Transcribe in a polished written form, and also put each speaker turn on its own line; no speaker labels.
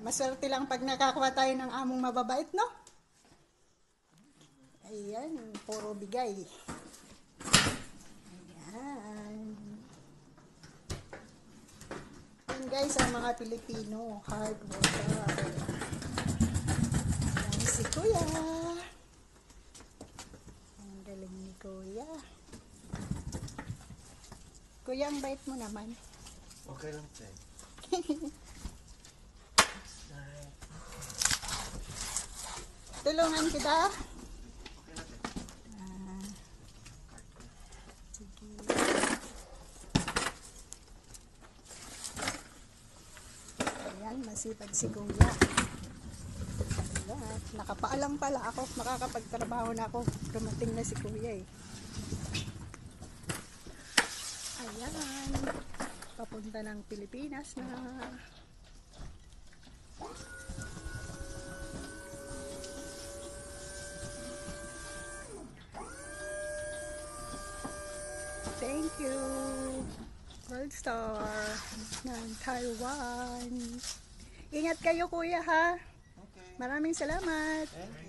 Maswerte lang pag nakakuha tayo ng among mababait, no? Ayan, puro bigay. Ayan. Ayan guys, ang mga Pilipino, hard worker. Ayan si Kuya. Ang galing ni Kuya. Kuya, ang bait mo naman.
Okay lang, Ted.
Tulungan kita. Sige. Ayan, masipag si Kuya. Ayan, nakapaalam pala ako. Makakapagtrabaho na ako. Dumating na si Kuya eh. Ayan, papunta ng Pilipinas na. Thank you, World Star ng Taiwan. Ingat kayo kuya ha.
Okay.
Maraming salamat.
Thank you.